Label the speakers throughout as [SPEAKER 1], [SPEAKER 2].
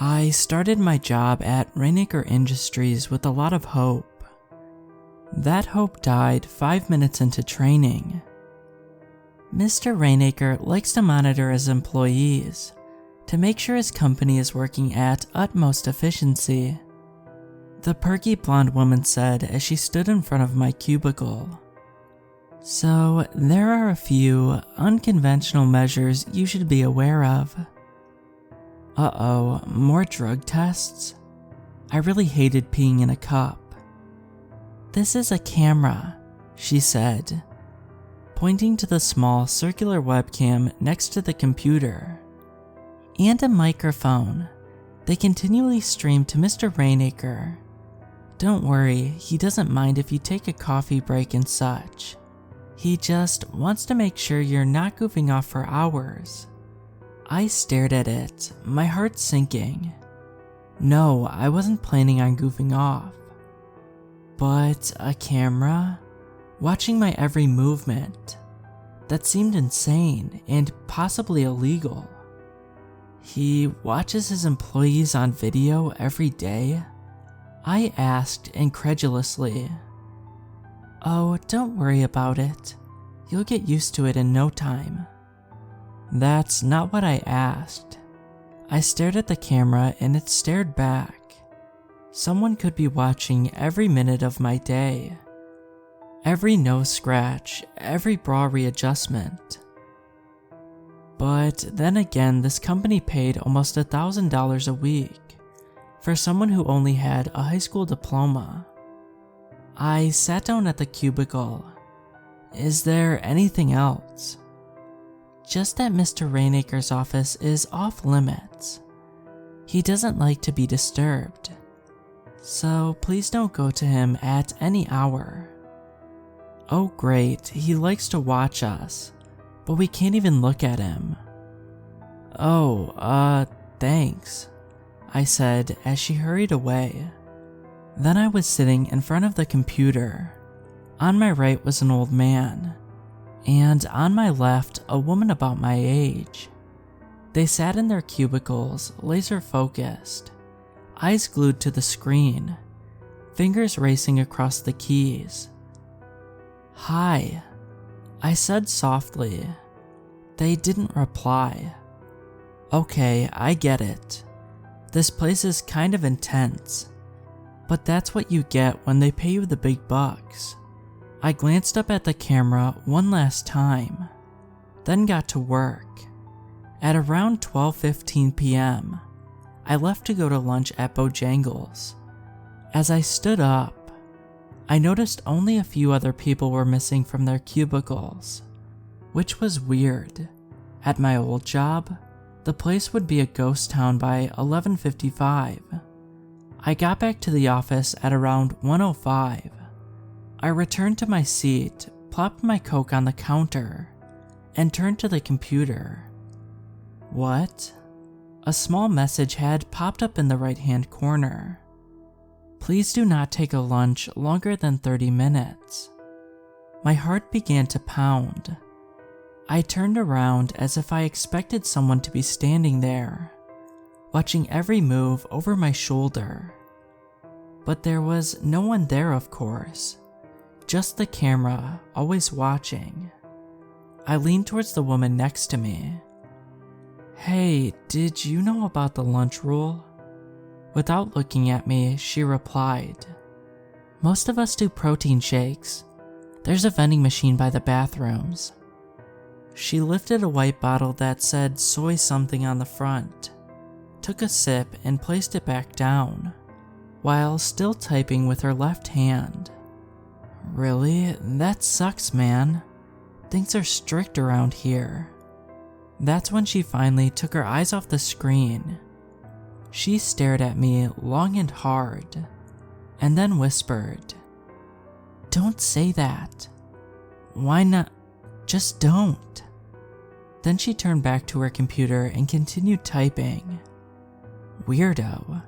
[SPEAKER 1] I started my job at Rainacre Industries with a lot of hope. That hope died 5 minutes into training. Mr. Rainacre likes to monitor his employees to make sure his company is working at utmost efficiency. The perky blonde woman said as she stood in front of my cubicle. So, there are a few unconventional measures you should be aware of. Uh-oh, more drug tests? I really hated peeing in a cup. This is a camera, she said, pointing to the small circular webcam next to the computer. And a microphone. They continually stream to Mr. Rainacre. Don't worry, he doesn't mind if you take a coffee break and such. He just wants to make sure you're not goofing off for hours. I stared at it, my heart sinking. No, I wasn't planning on goofing off. But a camera? Watching my every movement? That seemed insane and possibly illegal. He watches his employees on video every day? I asked incredulously. Oh, don't worry about it. You'll get used to it in no time. That's not what I asked. I stared at the camera and it stared back. Someone could be watching every minute of my day. Every nose scratch, every bra readjustment. But then again, this company paid almost $1,000 a week for someone who only had a high school diploma. I sat down at the cubicle. Is there anything else? Just that Mr. Rainacre's office is off limits. He doesn't like to be disturbed. So please don't go to him at any hour. Oh great, he likes to watch us, but we can't even look at him. Oh, thanks, I said as she hurried away. Then I was sitting in front of the computer. On my right was an old man, and on my left, a woman about my age. They sat in their cubicles, laser focused, eyes glued to the screen, fingers racing across the keys. Hi, I said softly. They didn't reply. Okay, I get it. This place is kind of intense. But that's what you get when they pay you the big bucks. I glanced up at the camera one last time, then got to work. At around 12:15 p.m., I left to go to lunch at Bojangles. As I stood up, I noticed only a few other people were missing from their cubicles, which was weird. At my old job, the place would be a ghost town by 11:55. I got back to the office at around 1:05. I returned to my seat, plopped my Coke on the counter, and turned to the computer. What? A small message had popped up in the right-hand corner. Please do not take a lunch longer than 30 minutes. My heart began to pound. I turned around as if I expected someone to be standing there, watching every move over my shoulder. But there was no one there, of course. Just the camera, always watching. I leaned towards the woman next to me. Hey, did you know about the lunch rule? Without looking at me, she replied, Most of us do protein shakes. There's a vending machine by the bathrooms. She lifted a white bottle that said soy something on the front, took a sip and placed it back down, while still typing with her left hand. Really? That sucks, man. Things are strict around here. That's when she finally took her eyes off the screen. She stared at me long and hard, and then whispered, Don't say that. Why not? Just don't. Then she turned back to her computer and continued typing. Weirdo.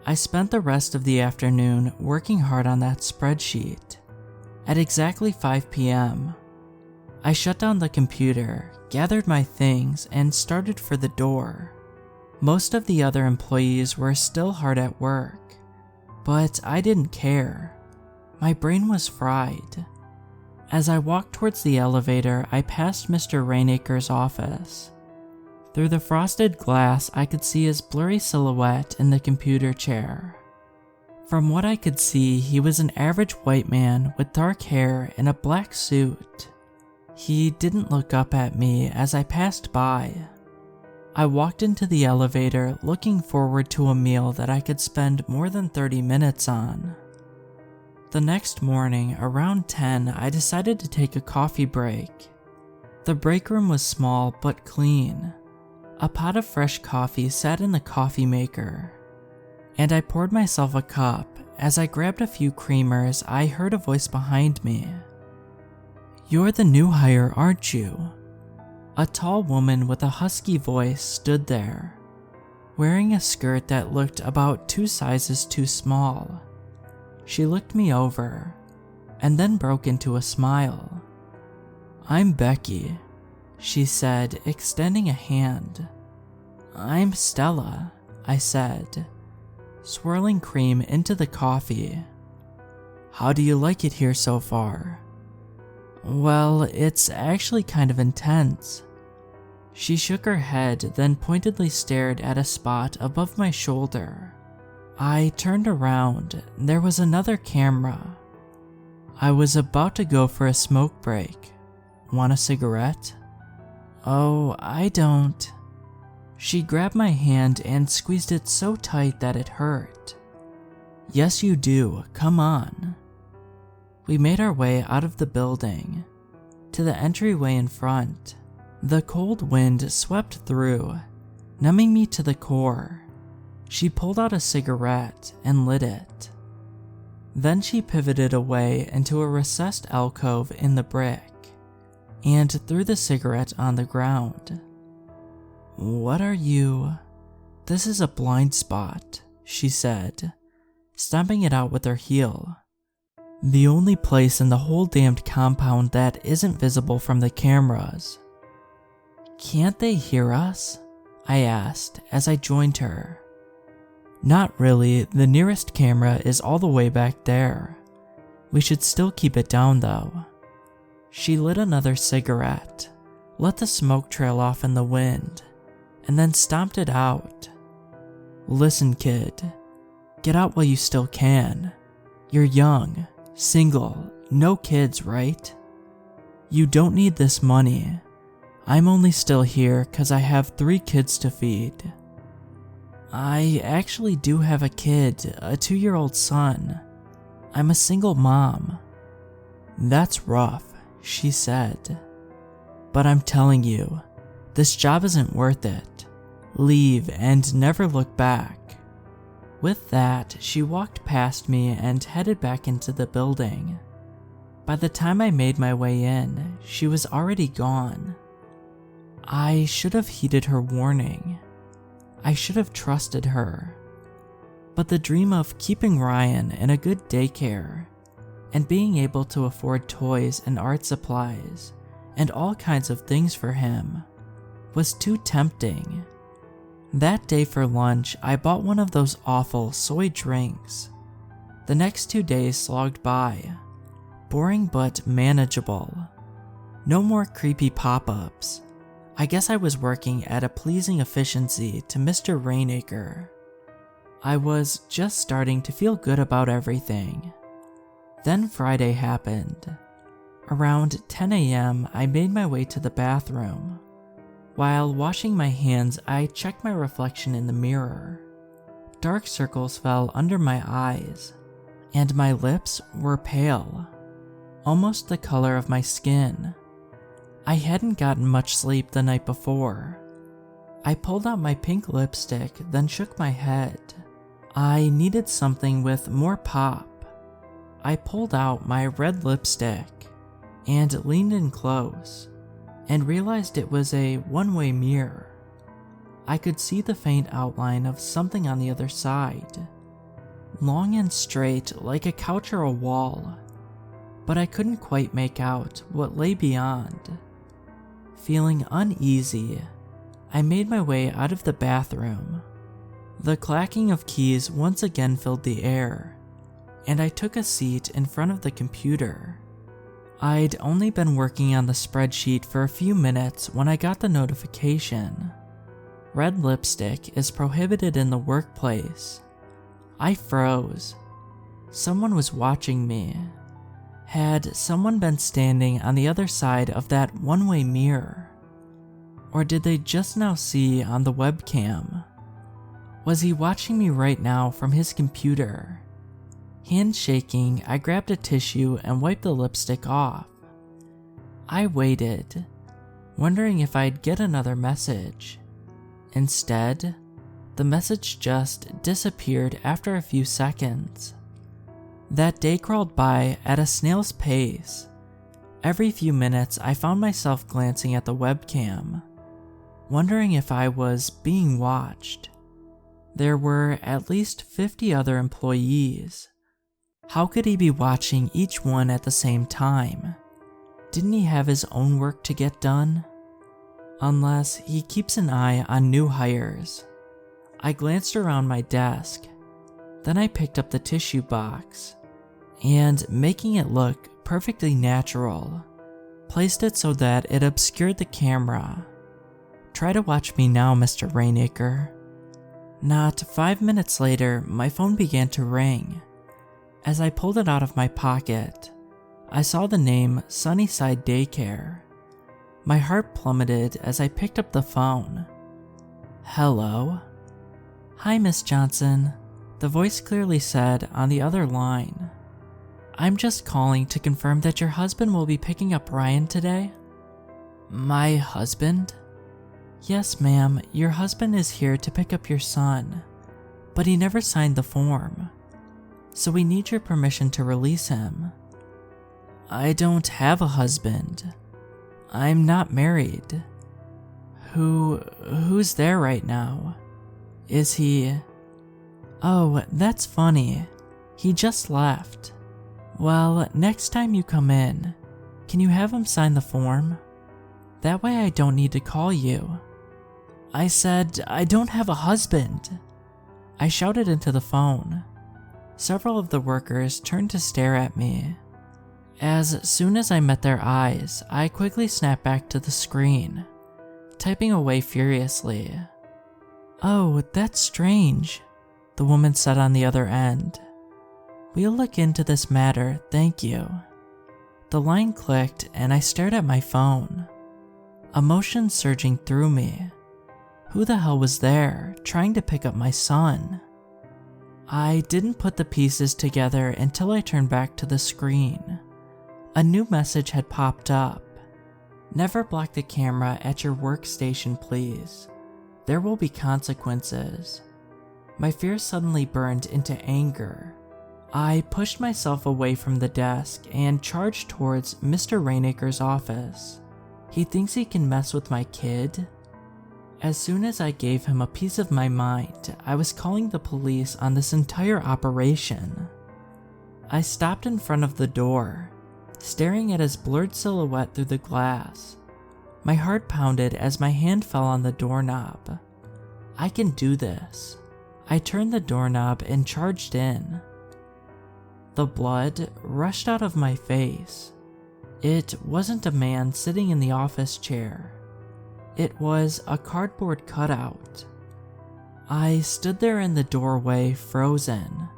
[SPEAKER 1] I spent the rest of the afternoon working hard on that spreadsheet. At exactly 5 p.m., I shut down the computer, gathered my things, and started for the door. Most of the other employees were still hard at work, but I didn't care. My brain was fried. As I walked towards the elevator, I passed Mr. Rainacre's office. Through the frosted glass, I could see his blurry silhouette in the computer chair. From what I could see, he was an average white man with dark hair and a black suit. He didn't look up at me as I passed by. I walked into the elevator looking forward to a meal that I could spend more than 30 minutes on. The next morning, around 10, I decided to take a coffee break. The break room was small but clean. A pot of fresh coffee sat in the coffee maker, and I poured myself a cup. As I grabbed a few creamers, I heard a voice behind me. "You're the new hire, aren't you?" A tall woman with a husky voice stood there, wearing a skirt that looked about 2 sizes too small. She looked me over, and then broke into a smile. "I'm Becky," she said, extending a hand. "I'm Stella," I said, swirling cream into the coffee. "How do you like it here so far?" "Well, it's actually kind of intense." She shook her head, then pointedly stared at a spot above my shoulder. I turned around. There was another camera. I was about to go for a smoke break. "Want a cigarette?" "Oh, I don't." She grabbed my hand and squeezed it so tight that it hurt. "Yes, you do. Come on." We made our way out of the building to the entryway in front. The cold wind swept through, numbing me to the core. She pulled out a cigarette and lit it. Then she pivoted away into a recessed alcove in the brick and threw the cigarette on the ground. "What are you?" "This is a blind spot," she said, stomping it out with her heel. "The only place in the whole damned compound that isn't visible from the cameras." "Can't they hear us?" I asked as I joined her. "Not really. The nearest camera is all the way back there. We should still keep it down though." She lit another cigarette, let the smoke trail off in the wind, and then stomped it out. "Listen, kid. Get out while you still can. You're young, single, no kids, right? You don't need this money. I'm only still here 'cause I have 3 kids to feed." "I actually do have a kid, a 2-year-old son. I'm a single mom." "That's rough," she said. "But I'm telling you, this job isn't worth it. Leave and never look back." With that, she walked past me and headed back into the building. By the time I made my way in, she was already gone. I should have heeded her warning. I should have trusted her. But the dream of keeping Ryan in a good daycare and being able to afford toys and art supplies and all kinds of things for him was too tempting. That day for lunch, I bought one of those awful soy drinks. The next 2 days slogged by, boring but manageable. No more creepy pop-ups. I guess I was working at a pleasing efficiency to Mr. Rainacre. I was just starting to feel good about everything. Then Friday happened. Around 10 a.m., I made my way to the bathroom. While washing my hands, I checked my reflection in the mirror. Dark circles fell under my eyes, and my lips were pale, almost the color of my skin. I hadn't gotten much sleep the night before. I pulled out my pink lipstick, then shook my head. I needed something with more pop. I pulled out my red lipstick and leaned in close and realized it was a one-way mirror. I could see the faint outline of something on the other side, long and straight like a couch or a wall, but I couldn't quite make out what lay beyond. Feeling uneasy, I made my way out of the bathroom. The clacking of keys once again filled the air, and I took a seat in front of the computer. I'd only been working on the spreadsheet for a few minutes when I got the notification. Red lipstick is prohibited in the workplace. I froze. Someone was watching me. Had someone been standing on the other side of that one-way mirror? Or did they just now see on the webcam? Was he watching me right now from his computer? Hand shaking, I grabbed a tissue and wiped the lipstick off. I waited, wondering if I'd get another message. Instead, the message just disappeared after a few seconds. That day crawled by at a snail's pace. Every few minutes, I found myself glancing at the webcam, wondering if I was being watched. There were at least 50 other employees. How could he be watching each one at the same time? Didn't he have his own work to get done? Unless he keeps an eye on new hires. I glanced around my desk. Then I picked up the tissue box and, making it look perfectly natural, placed it so that it obscured the camera. Try to watch me now, Mr. Rainacre. Not 5 minutes later, my phone began to ring. As I pulled it out of my pocket, I saw the name Sunnyside Daycare. My heart plummeted as I picked up the phone. Hello? Hi, Miss Johnson, the voice clearly said on the other line. I'm just calling to confirm that your husband will be picking up Ryan today. My husband? Yes, ma'am, your husband is here to pick up your son, but he never signed the form, so we need your permission to release him. I don't have a husband. I'm not married. Who's there right now? Is he... Oh, that's funny. He just left. Well, next time you come in, can you have him sign the form? That way I don't need to call you. I said, I don't have a husband. I shouted into the phone. Several of the workers turned to stare at me. As soon as I met their eyes, I quickly snapped back to the screen, typing away furiously. Oh, that's strange, the woman said on the other end. We'll look into this matter, thank you. The line clicked and I stared at my phone, emotions surging through me. Who the hell was there, trying to pick up my son? I didn't put the pieces together until I turned back to the screen. A new message had popped up. Never block the camera at your workstation, please. There will be consequences. My fear suddenly burned into anger. I pushed myself away from the desk and charged towards Mr. Rainacre's office. He thinks he can mess with my kid? As soon as I gave him a piece of my mind, I was calling the police on this entire operation. I stopped in front of the door, staring at his blurred silhouette through the glass. My heart pounded as my hand fell on the doorknob. I can do this. I turned the doorknob and charged in. The blood rushed out of my face. It wasn't a man sitting in the office chair. It was a cardboard cutout. I stood there in the doorway, frozen.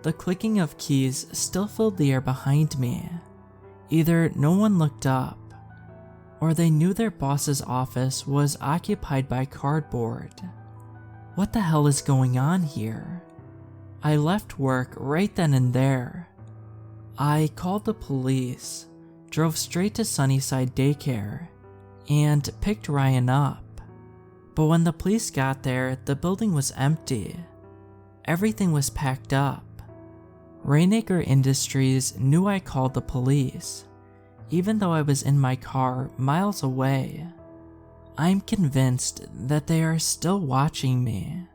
[SPEAKER 1] The clicking of keys still filled the air behind me. Either no one looked up, or they knew their boss's office was occupied by cardboard. What the hell is going on here? I left work right then and there. I called the police, drove straight to Sunnyside Daycare, and picked Ryan up. But when the police got there, the building was empty. Everything was packed up. Rainacre Industries knew I called the police, even though I was in my car miles away. I'm convinced that they are still watching me.